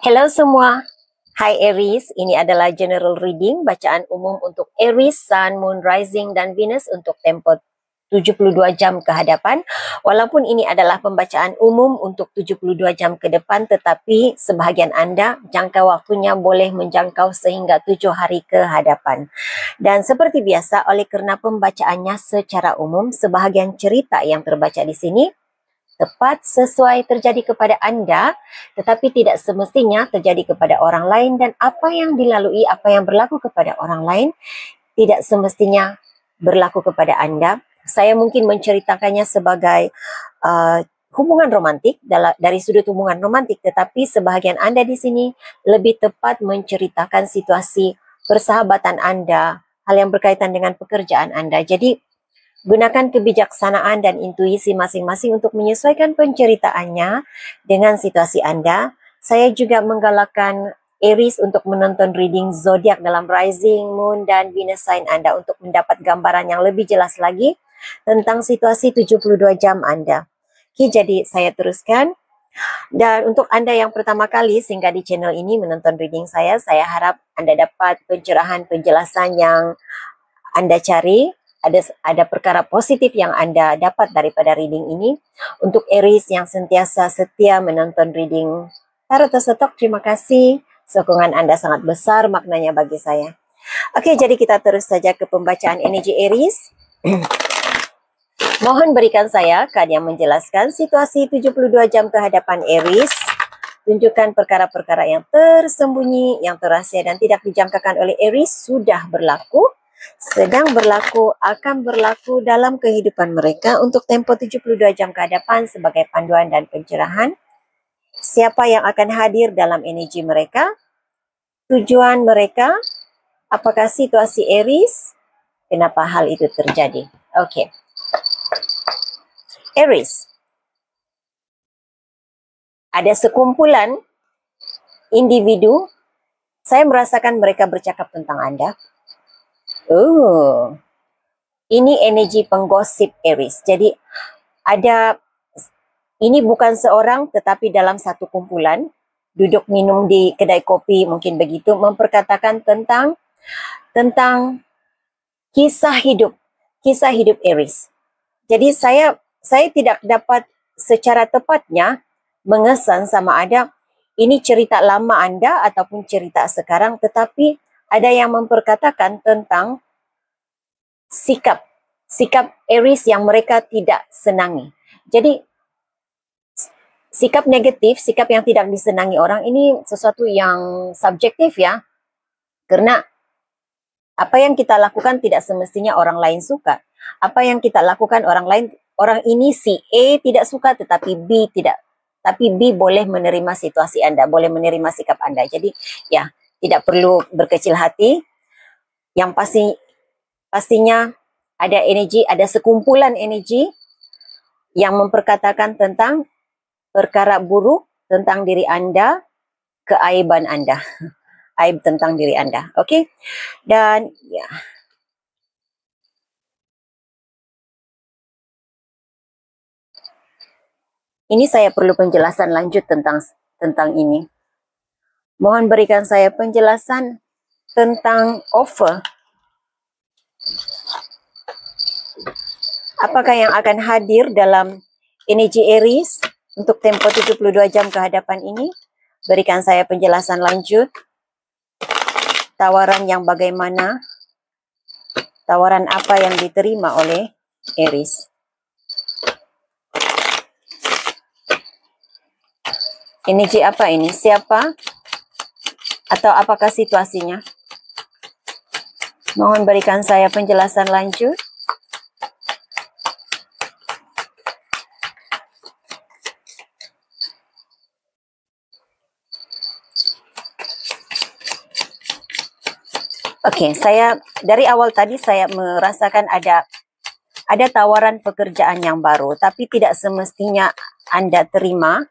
Hello semua. Hai Aries, ini adalah general reading, bacaan umum untuk Aries, Sun, Moon, Rising, dan Venus untuk tempo 72 jam ke hadapan. Walaupun ini adalah pembacaan umum untuk 72 jam ke depan, tetapi sebahagian anda jangka waktunya boleh menjangkau sehingga 7 hari ke hadapan. Dan seperti biasa, oleh kerana pembacaannya secara umum, sebahagian cerita yang terbaca di sini tepat sesuai terjadi kepada anda, tetapi tidak semestinya terjadi kepada orang lain, dan apa yang dilalui, apa yang berlaku kepada orang lain tidak semestinya berlaku kepada anda. Saya mungkin menceritakannya sebagai hubungan romantik dari sudut hubungan romantik, tetapi sebahagian anda di sini lebih tepat menceritakan situasi persahabatan anda, hal yang berkaitan dengan pekerjaan anda. Jadi gunakan kebijaksanaan dan intuisi masing-masing untuk menyesuaikan penceritaannya dengan situasi anda. Saya juga menggalakkan Aries untuk menonton reading zodiak dalam Rising, Moon, dan Venus sign anda untuk mendapat gambaran yang lebih jelas lagi tentang situasi 72 jam anda. Oke, jadi saya teruskan. Dan untuk anda yang pertama kali singgah di channel ini menonton reading saya harap anda dapat pencerahan, penjelasan yang anda cari. Ada perkara positif yang anda dapat daripada reading ini. Untuk Aries yang sentiasa setia menonton reading Tarot Tosotok, terima kasih. Sokongan anda sangat besar maknanya bagi saya. Oke, jadi kita terus saja ke pembacaan energi Aries. Mohon berikan saya kad yang menjelaskan situasi 72 jam ke hadapan Aries. Tunjukkan perkara-perkara yang tersembunyi, yang terahsia dan tidak dijangkakan oleh Aries sudah berlaku, sedang berlaku, akan berlaku dalam kehidupan mereka untuk tempo 72 jam ke hadapan sebagai panduan dan pencerahan. Siapa yang akan hadir dalam energi mereka, tujuan mereka, apakah situasi Aries, kenapa hal itu terjadi. Oke. Aries. Ada sekumpulan individu, saya merasakan mereka bercakap tentang anda. Ini energi penggosip Aries. Jadi ini bukan seorang tetapi dalam satu kumpulan, duduk minum di kedai kopi mungkin begitu, memperkatakan tentang kisah hidup Aries. Jadi saya tidak dapat secara tepatnya mengesan sama ada ini cerita lama anda ataupun cerita sekarang, tetapi ada yang memperkatakan tentang sikap Aries yang mereka tidak senangi. Jadi sikap negatif, sikap yang tidak disenangi orang ini sesuatu yang subjektif ya. Karena apa yang kita lakukan tidak semestinya orang lain suka. Apa yang kita lakukan orang ini si A tidak suka tetapi B tidak. Tapi B boleh menerima situasi anda, boleh menerima sikap anda. Jadi ya, tidak perlu berkecil hati. Yang pastinya ada energi, ada sekumpulan energi yang memperkatakan tentang perkara buruk tentang diri anda, keaiban anda. Aib tentang diri anda. Oke? Dan ya. Ini saya perlu penjelasan lanjut tentang ini. Mohon berikan saya penjelasan tentang offer. Apakah yang akan hadir dalam energi Aries untuk tempo 72 jam ke hadapan ini? Berikan saya penjelasan lanjut. Tawaran yang bagaimana? Tawaran apa yang diterima oleh Aries? Energi apa ini? Siapa? Atau apakah situasinya? Mohon berikan saya penjelasan lanjut. Oke, saya dari awal tadi saya merasakan ada tawaran pekerjaan yang baru, tapi tidak semestinya anda terima.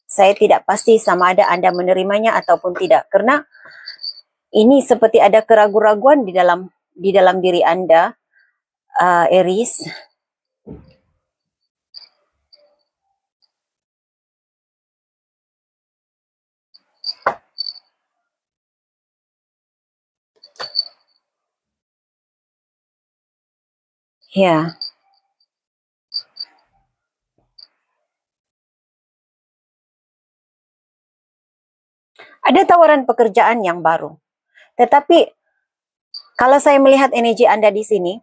Saya tidak pasti sama ada anda menerimanya ataupun tidak, karena ini seperti ada keraguan-raguan di dalam diri anda, Aries. Ya. Ada tawaran pekerjaan yang baru. Tetapi kalau saya melihat energi Anda di sini,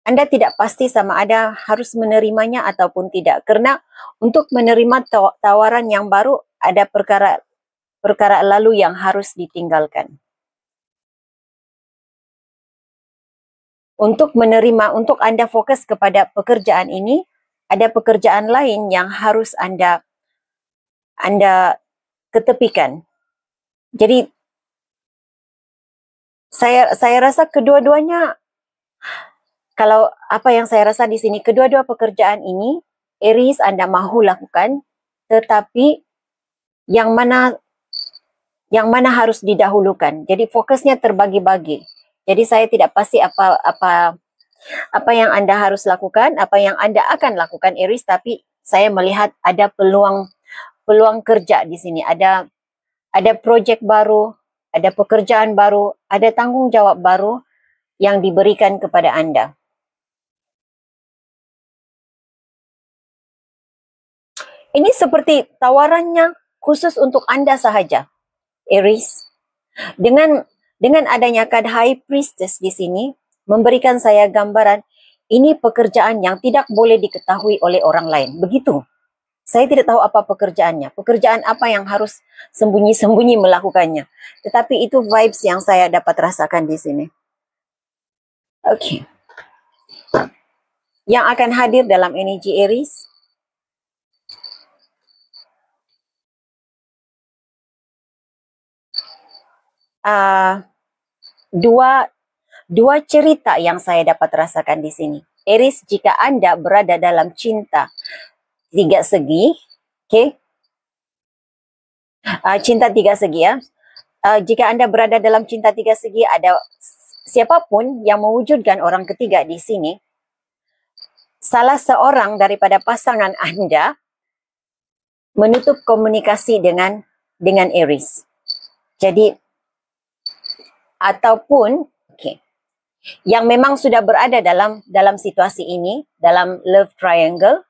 Anda tidak pasti sama ada harus menerimanya ataupun tidak. Karena untuk menerima tawaran yang baru, ada perkara lalu yang harus ditinggalkan. Untuk Anda fokus kepada pekerjaan ini, ada pekerjaan lain yang harus Anda ketepikan. Jadi saya rasa kedua-duanya, kalau apa yang saya rasa di sini, kedua-dua pekerjaan ini Aries Anda mahu lakukan, tetapi yang mana harus didahulukan. Jadi fokusnya terbagi-bagi. Jadi saya tidak pasti apa yang Anda harus lakukan, apa yang Anda akan lakukan Aries, tapi saya melihat ada peluang kerja di sini. Ada projek baru, ada pekerjaan baru, ada tanggung jawab baru yang diberikan kepada Anda. Ini seperti tawarannya khusus untuk Anda sahaja, Aries. Dengan adanya kad High Priestess di sini, memberikan saya gambaran, ini pekerjaan yang tidak boleh diketahui oleh orang lain. Begitu. Saya tidak tahu apa pekerjaannya. Pekerjaan apa yang harus sembunyi-sembunyi melakukannya. Tetapi itu vibes yang saya dapat rasakan di sini. Oke. Yang akan hadir dalam energi Aries, dua cerita yang saya dapat rasakan di sini. Aries, jika Anda berada dalam cinta tiga segi, cinta tiga segi ya. Jika Anda berada dalam cinta tiga segi, ada siapapun yang mewujudkan orang ketiga di sini, salah seorang daripada pasangan Anda menutup komunikasi dengan Aries. Jadi, ataupun yang memang sudah berada dalam situasi ini, dalam love triangle,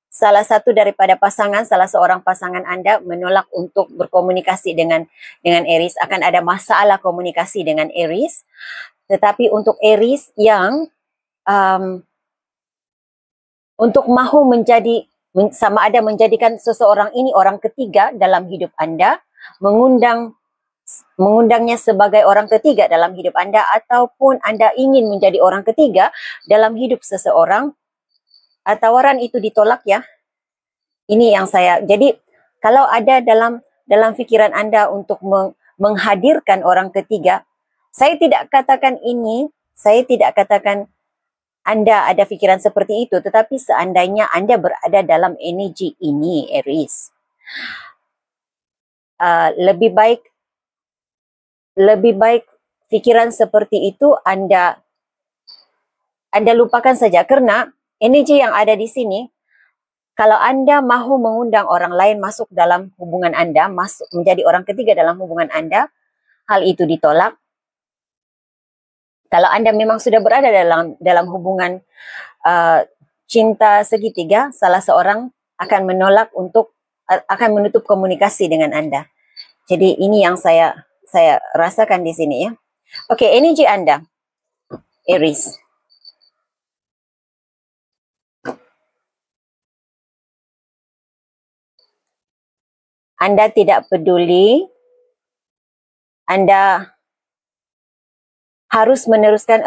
salah satu daripada salah seorang pasangan Anda menolak untuk berkomunikasi dengan Aries. Akan ada masalah komunikasi dengan Aries. Tetapi untuk Aries yang untuk mahu sama ada menjadikan seseorang ini orang ketiga dalam hidup Anda, mengundangnya sebagai orang ketiga dalam hidup Anda, ataupun Anda ingin menjadi orang ketiga dalam hidup seseorang, tawaran itu ditolak ya. Ini yang jadi kalau ada dalam pikiran Anda untuk menghadirkan orang ketiga, saya tidak katakan Anda ada pikiran seperti itu, tetapi seandainya Anda berada dalam energi ini, Aries, lebih baik pikiran seperti itu Anda lupakan saja, karena energi yang ada di sini, kalau Anda mahu mengundang orang lain masuk dalam hubungan Anda, masuk menjadi orang ketiga dalam hubungan Anda, hal itu ditolak. Kalau Anda memang sudah berada dalam hubungan cinta segitiga, salah seorang akan akan menutup komunikasi dengan Anda. Jadi ini yang saya rasakan di sini ya. Oke, energi Anda, Aries. Anda tidak peduli, Anda harus meneruskan.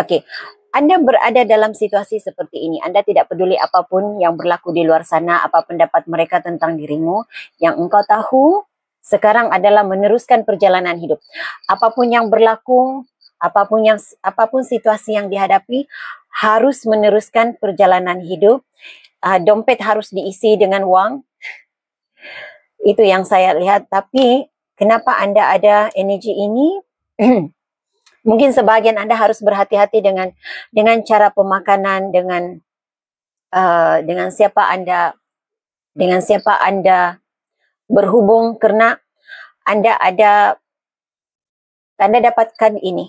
Anda berada dalam situasi seperti ini. Anda tidak peduli apapun yang berlaku di luar sana, apa pendapat mereka tentang dirimu. Yang engkau tahu sekarang adalah meneruskan perjalanan hidup. Apapun yang berlaku, apapun situasi yang dihadapi, harus meneruskan perjalanan hidup. Dompet harus diisi dengan uang. Itu yang saya lihat. Tapi kenapa Anda ada energi ini? Mungkin sebagian Anda harus berhati-hati dengan cara pemakanan, dengan siapa Anda berhubung, karena Anda dapatkan ini.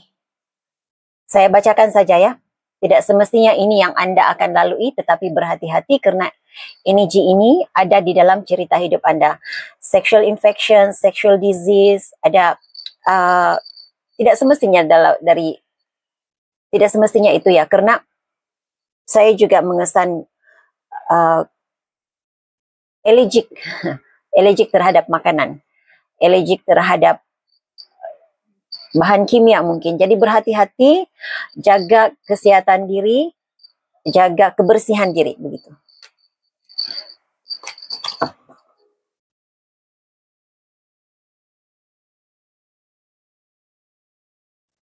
Saya bacakan saja ya. Tidak semestinya ini yang Anda akan lalui, tetapi berhati-hati karena energi ini ada di dalam cerita hidup Anda. Sexual infection, sexual disease, ada tidak semestinya tidak semestinya itu ya, karena saya juga mengesan allergic allergic terhadap makanan, allergic terhadap bahan kimia mungkin. Jadi berhati-hati, jaga kesihatan diri, jaga kebersihan diri begitu.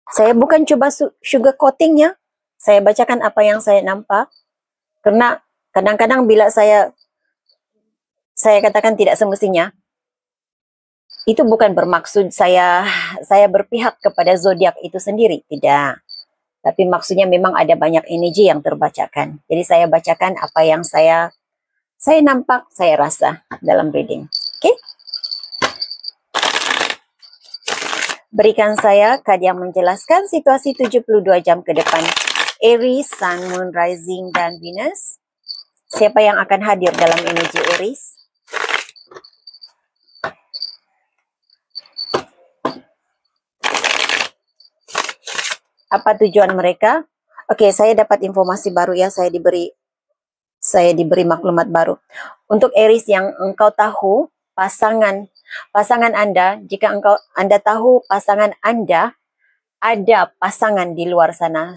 Saya bukan coba sugar coating ya. Saya bacakan apa yang saya nampak. Karena kadang-kadang bila saya katakan tidak semestinya, itu bukan bermaksud saya berpihak kepada zodiak itu sendiri, tidak. Tapi maksudnya memang ada banyak energi yang terbacakan. Jadi saya bacakan apa yang saya nampak, saya rasa dalam reading. Oke? Berikan saya kad yang menjelaskan situasi 72 jam ke depan Aries, Sun, Moon, Rising, dan Venus. Siapa yang akan hadir dalam energi Aries? Apa tujuan mereka? Oke, saya dapat informasi baru ya, saya diberi maklumat baru. Untuk Aries yang engkau tahu pasangan Anda, jika Anda tahu pasangan Anda, ada pasangan di luar sana.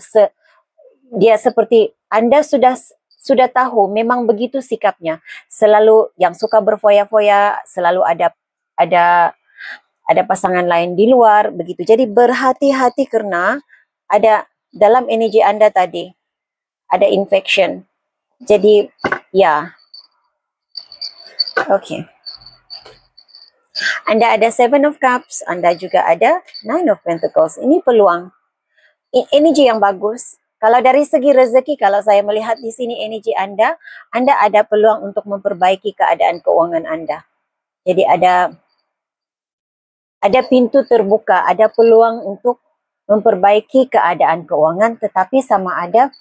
Dia seperti Anda sudah tahu, memang begitu sikapnya. Selalu yang suka berfoya-foya, selalu ada pasangan lain di luar begitu. Jadi berhati-hati karena ada dalam energi Anda tadi ada infection. Jadi ya. Oke. Anda ada Seven of Cups, Anda juga ada Nine of Pentacles. Ini peluang. Energi yang bagus. Kalau dari segi rezeki, kalau saya melihat di sini energi Anda ada peluang untuk memperbaiki keadaan keuangan Anda. Jadi ada pintu terbuka, ada peluang untuk memperbaiki keadaan keuangan, tetapi sama ada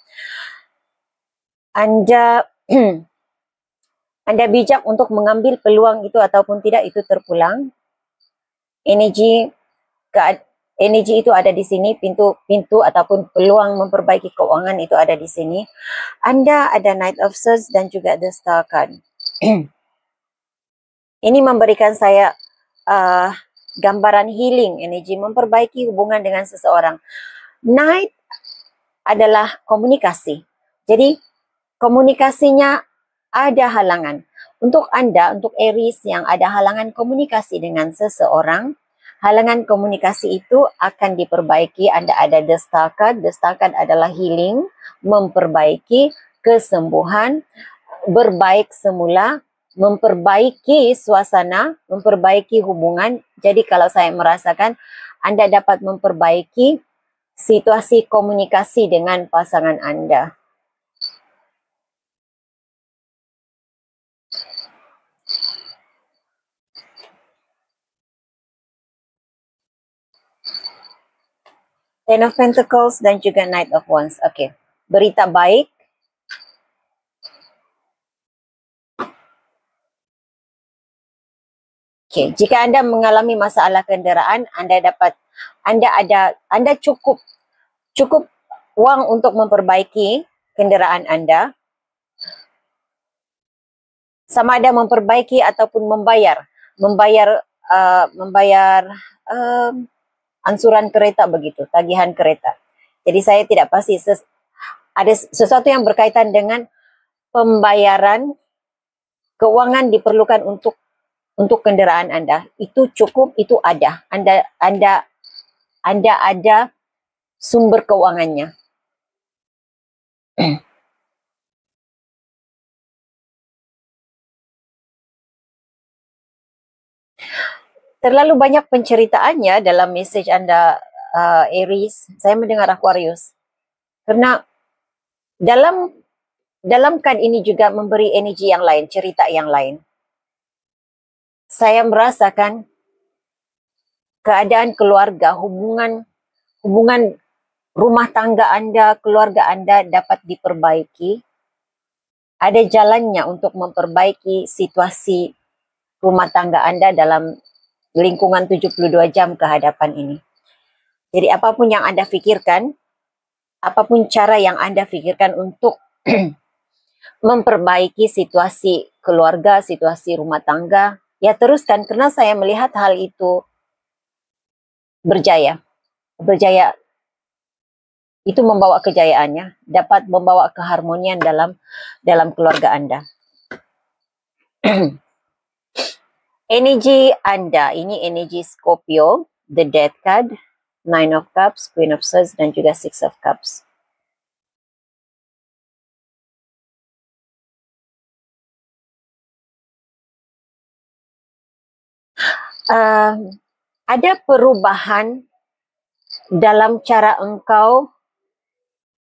Anda Anda bijak untuk mengambil peluang itu ataupun tidak, itu terpulang. Energi itu ada di sini, pintu ataupun peluang memperbaiki keuangan itu ada di sini. Anda ada Knight of Swords dan juga The Star card. Ini memberikan saya gambaran healing, energi memperbaiki hubungan dengan seseorang. Knight adalah komunikasi. Jadi komunikasinya ada halangan. Untuk Anda, untuk Aries yang ada halangan komunikasi dengan seseorang, halangan komunikasi itu akan diperbaiki. Anda ada The Star card. The Star card adalah healing, memperbaiki kesembuhan, berbaik semula, memperbaiki suasana, memperbaiki hubungan. Jadi kalau saya merasakan Anda dapat memperbaiki situasi komunikasi dengan pasangan Anda. Ten of Pentacles dan juga Knight of Wands. Oke, berita baik. Oke, jika Anda mengalami masalah kendaraan, Anda cukup uang untuk memperbaiki kendaraan Anda. Sama ada memperbaiki ataupun membayar ansuran kereta begitu, tagihan kereta. Jadi saya tidak pasti, ada sesuatu yang berkaitan dengan pembayaran keuangan diperlukan untuk kendaraan Anda. Itu cukup, itu ada. Anda ada sumber keuangannya. Terlalu banyak penceritaannya dalam message Anda, Aries. Saya mendengar Aquarius. Karena dalam kad ini juga memberi energi yang lain, cerita yang lain. Saya merasakan keadaan keluarga, hubungan rumah tangga Anda, keluarga Anda dapat diperbaiki. Ada jalannya untuk memperbaiki situasi rumah tangga Anda dalam lingkungan 72 jam ke hadapan ini. Jadi apapun yang Anda fikirkan, apapun cara yang Anda fikirkan untuk memperbaiki situasi keluarga, situasi rumah tangga, ya teruskan, karena saya melihat hal itu berjaya. Berjaya itu membawa kejayaannya, dapat membawa keharmonian dalam keluarga Anda. Energi Anda, ini energi Scorpio, the Death card, Nine of Cups, Queen of Swords, dan juga Six of Cups. Ada perubahan dalam cara engkau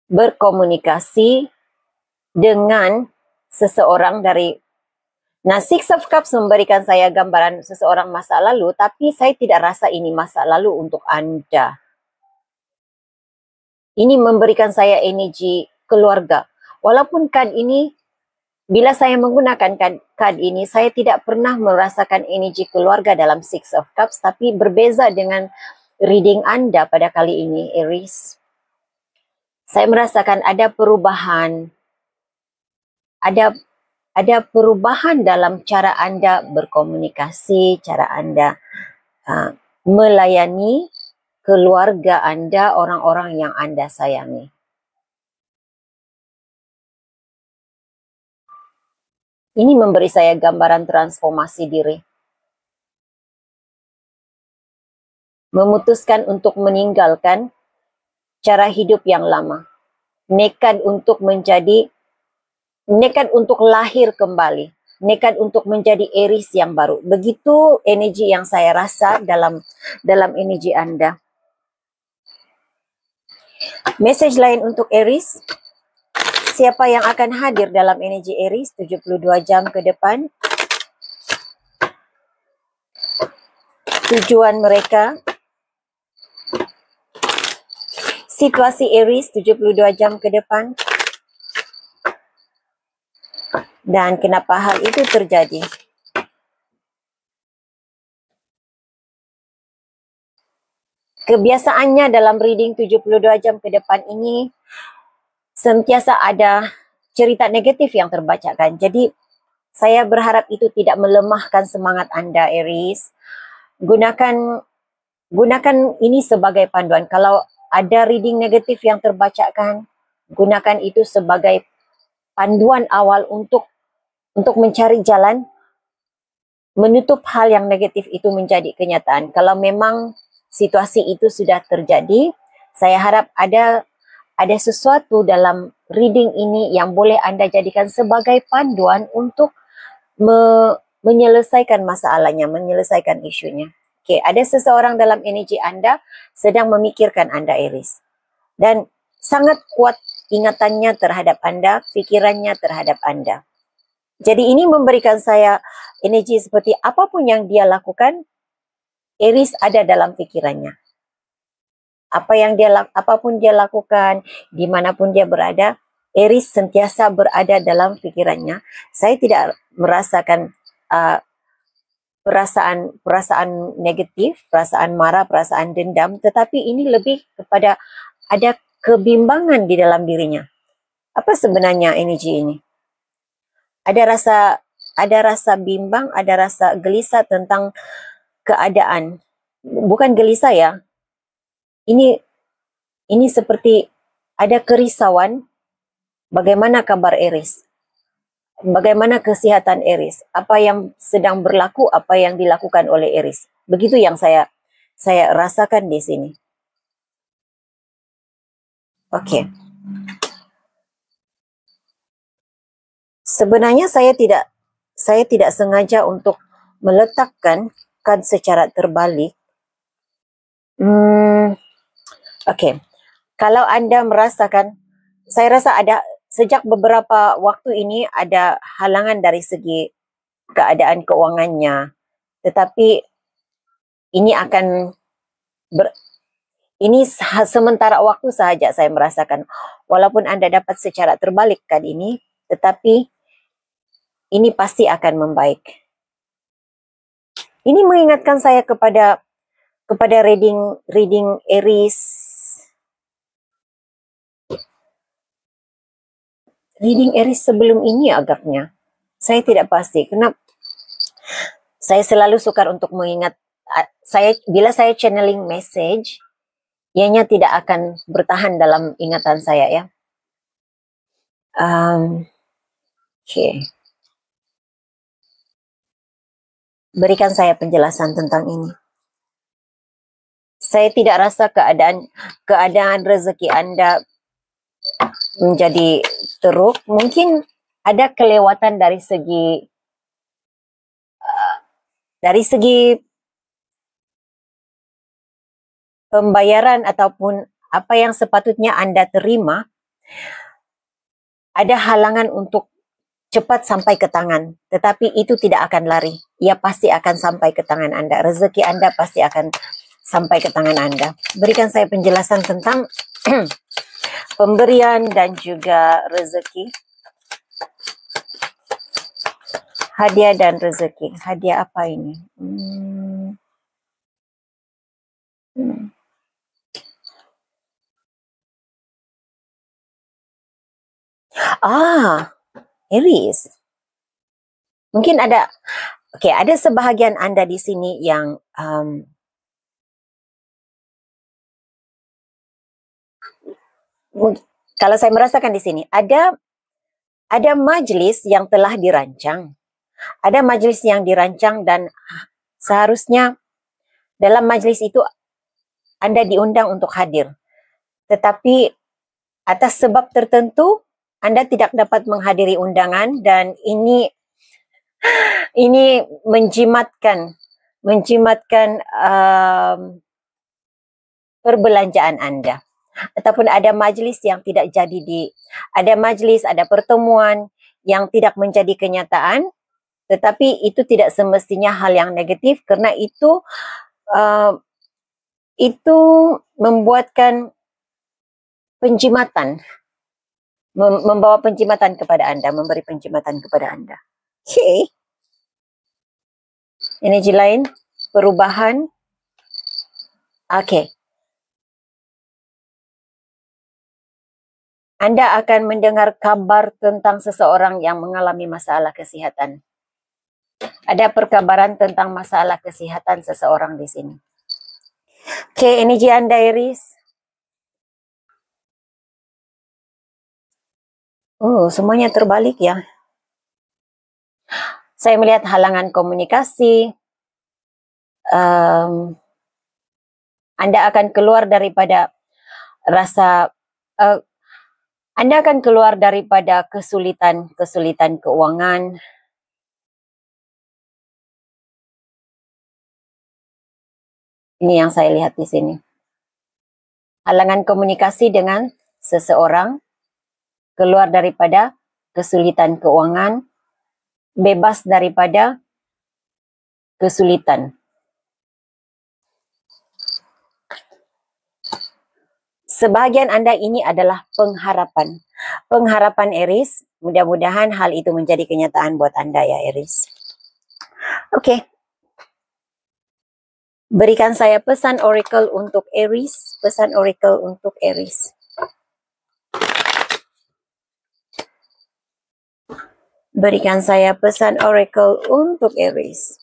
berkomunikasi dengan seseorang dari... Nah, Six of Cups memberikan saya gambaran seseorang masa lalu, tapi saya tidak rasa ini masa lalu untuk Anda. Ini memberikan saya energi keluarga. Walaupun kad ini, bila saya menggunakan kad ini, saya tidak pernah merasakan energi keluarga dalam Six of Cups, tapi berbeza dengan reading Anda pada kali ini, Aries. Saya merasakan ada perubahan, ada perubahan dalam cara Anda berkomunikasi, cara Anda melayani keluarga Anda, orang-orang yang Anda sayangi. Ini memberi saya gambaran transformasi diri. Memutuskan untuk meninggalkan cara hidup yang lama. Nekat untuk lahir kembali. Nekat untuk menjadi Aries yang baru. Begitu energi yang saya rasa dalam energi Anda. Message lain untuk Aries. Siapa yang akan hadir dalam energi Aries 72 jam ke depan? Tujuan mereka. Situasi Aries 72 jam ke depan. Dan kenapa hal itu terjadi? Kebiasaannya dalam reading 72 jam ke depan ini sentiasa ada cerita negatif yang terbacakan. Jadi saya berharap itu tidak melemahkan semangat Anda, Aries. Gunakan ini sebagai panduan. Kalau ada reading negatif yang terbacakan, gunakan itu sebagai panduan awal untuk mencari jalan menutup hal yang negatif itu menjadi kenyataan. Kalau memang situasi itu sudah terjadi, saya harap ada sesuatu dalam reading ini yang boleh Anda jadikan sebagai panduan untuk menyelesaikan masalahnya, menyelesaikan isunya. Okey, ada seseorang dalam energi Anda sedang memikirkan Anda, Aries. Dan sangat kuat ingatannya terhadap Anda, fikirannya terhadap Anda. Jadi ini memberikan saya energi seperti apapun yang dia lakukan, Aries ada dalam pikirannya. Apapun dia lakukan, dimanapun dia berada, Aries sentiasa berada dalam pikirannya. Saya tidak merasakan perasaan negatif, perasaan marah, perasaan dendam, tetapi ini lebih kepada ada kebimbangan di dalam dirinya. Apa sebenarnya energi ini? Ada rasa bimbang, ada rasa gelisah tentang keadaan. Bukan gelisah ya. Ini seperti ada kerisauan. Bagaimana kabar Aries? Bagaimana kesihatan Aries? Apa yang sedang berlaku, apa yang dilakukan oleh Aries? Begitu yang saya rasakan di sini. Okey. Sebenarnya saya tidak sengaja untuk meletakkan kad secara terbalik. Okey. Kalau Anda merasakan, saya rasa ada sejak beberapa waktu ini ada halangan dari segi keadaan keuangannya. Tetapi ini akan Ini sementara waktu sahaja saya merasakan. Walaupun Anda dapat secara terbalik kad ini, tetapi ini pasti akan membaik. Ini mengingatkan saya kepada reading Aries. Reading Aries sebelum ini agaknya. Saya tidak pasti. Kenapa? Saya selalu sukar untuk mengingat. Bila saya channeling message, ianya tidak akan bertahan dalam ingatan saya ya. Okay. Berikan saya penjelasan tentang ini. Saya tidak rasa keadaan rezeki Anda menjadi teruk. Mungkin ada kelewatan dari segi pembayaran ataupun apa yang sepatutnya Anda terima. Ada halangan untuk cepat sampai ke tangan, tetapi itu tidak akan lari. Ia pasti akan sampai ke tangan Anda. Rezeki Anda pasti akan sampai ke tangan Anda. Berikan saya penjelasan tentang pemberian dan juga rezeki. Hadiah dan rezeki. Hadiah apa ini? Aries. Mungkin ada sebahagian Anda di sini yang kalau saya merasakan di sini ada majelis yang telah dirancang. Ada majelis yang dirancang dan seharusnya dalam majelis itu Anda diundang untuk hadir. Tetapi atas sebab tertentu Anda tidak dapat menghadiri undangan dan ini menjimatkan perbelanjaan Anda. Ataupun ada majelis yang tidak jadi ada pertemuan yang tidak menjadi kenyataan, tetapi itu tidak semestinya hal yang negatif karena itu membuatkan penjimatan, membawa penjimatan kepada Anda, memberi penjimatan kepada Anda. Okay. Energi lain, perubahan. Okay. Anda akan mendengar kabar tentang seseorang yang mengalami masalah kesihatan. Ada perkabaran tentang masalah kesihatan seseorang di sini. Okay, energi Anda Aries. Semuanya terbalik ya. Saya melihat halangan komunikasi. Anda akan keluar daripada Anda akan keluar daripada kesulitan keuangan. Ini yang saya lihat di sini. Halangan komunikasi dengan seseorang, keluar daripada kesulitan keuangan, bebas daripada kesulitan. Sebahagian Anda ini adalah pengharapan. Pengharapan Aries, mudah-mudahan hal itu menjadi kenyataan buat Anda ya Aries. Oke. Berikan saya pesan oracle untuk Aries. Pesan oracle untuk Aries. Berikan saya pesan oracle untuk Aries.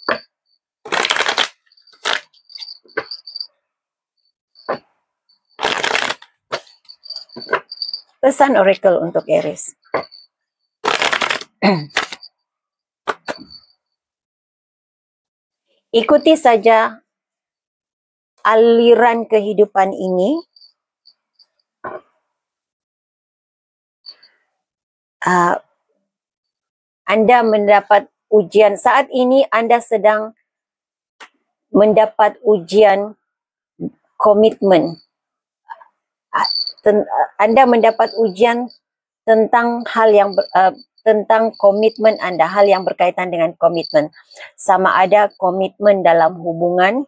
Pesan oracle untuk Aries. Ikuti saja aliran kehidupan ini. Anda mendapat ujian. Saat ini Anda sedang mendapat ujian komitmen. Anda mendapat ujian tentang tentang komitmen Anda, hal yang berkaitan dengan komitmen. Sama ada komitmen dalam hubungan,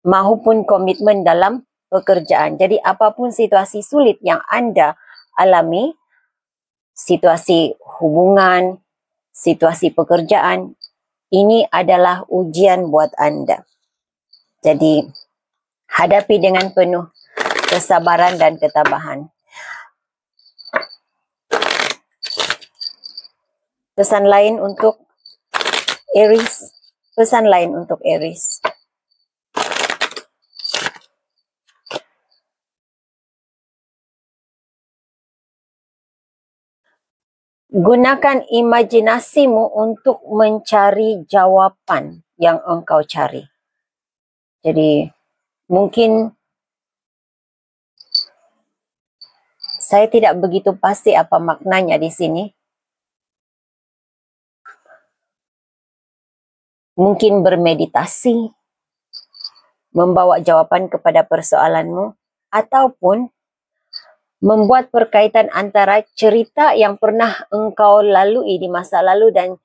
maupun komitmen dalam pekerjaan. Jadi apapun situasi sulit yang Anda alami, situasi hubungan, situasi pekerjaan, ini adalah ujian buat Anda. Jadi hadapi dengan penuh kesabaran dan ketabahan. Pesan lain untuk Aries. Pesan lain untuk Aries. Gunakan imajinasimu untuk mencari jawapan yang engkau cari. Jadi mungkin saya tidak begitu pasti apa maknanya di sini. Mungkin bermeditasi, membawa jawaban kepada persoalanmu, ataupun membuat perkaitan antara cerita yang pernah engkau lalui di masa lalu dan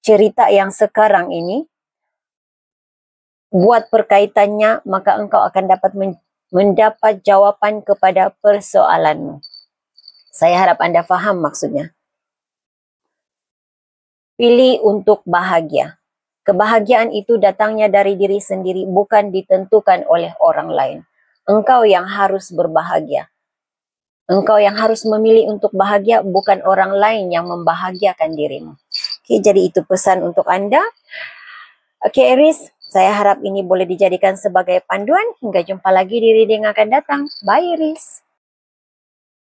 cerita yang sekarang ini. Buat perkaitannya, maka engkau akan dapat mendapat jawaban kepada persoalanmu. Saya harap Anda faham maksudnya. Pilih untuk bahagia. Kebahagiaan itu datangnya dari diri sendiri, bukan ditentukan oleh orang lain. Engkau yang harus berbahagia. Engkau yang harus memilih untuk bahagia, bukan orang lain yang membahagiakan dirimu. Oke, jadi itu pesan untuk Anda. Oke, Aries, saya harap ini boleh dijadikan sebagai panduan. Hingga jumpa lagi di reading akan datang. Bye, Aries.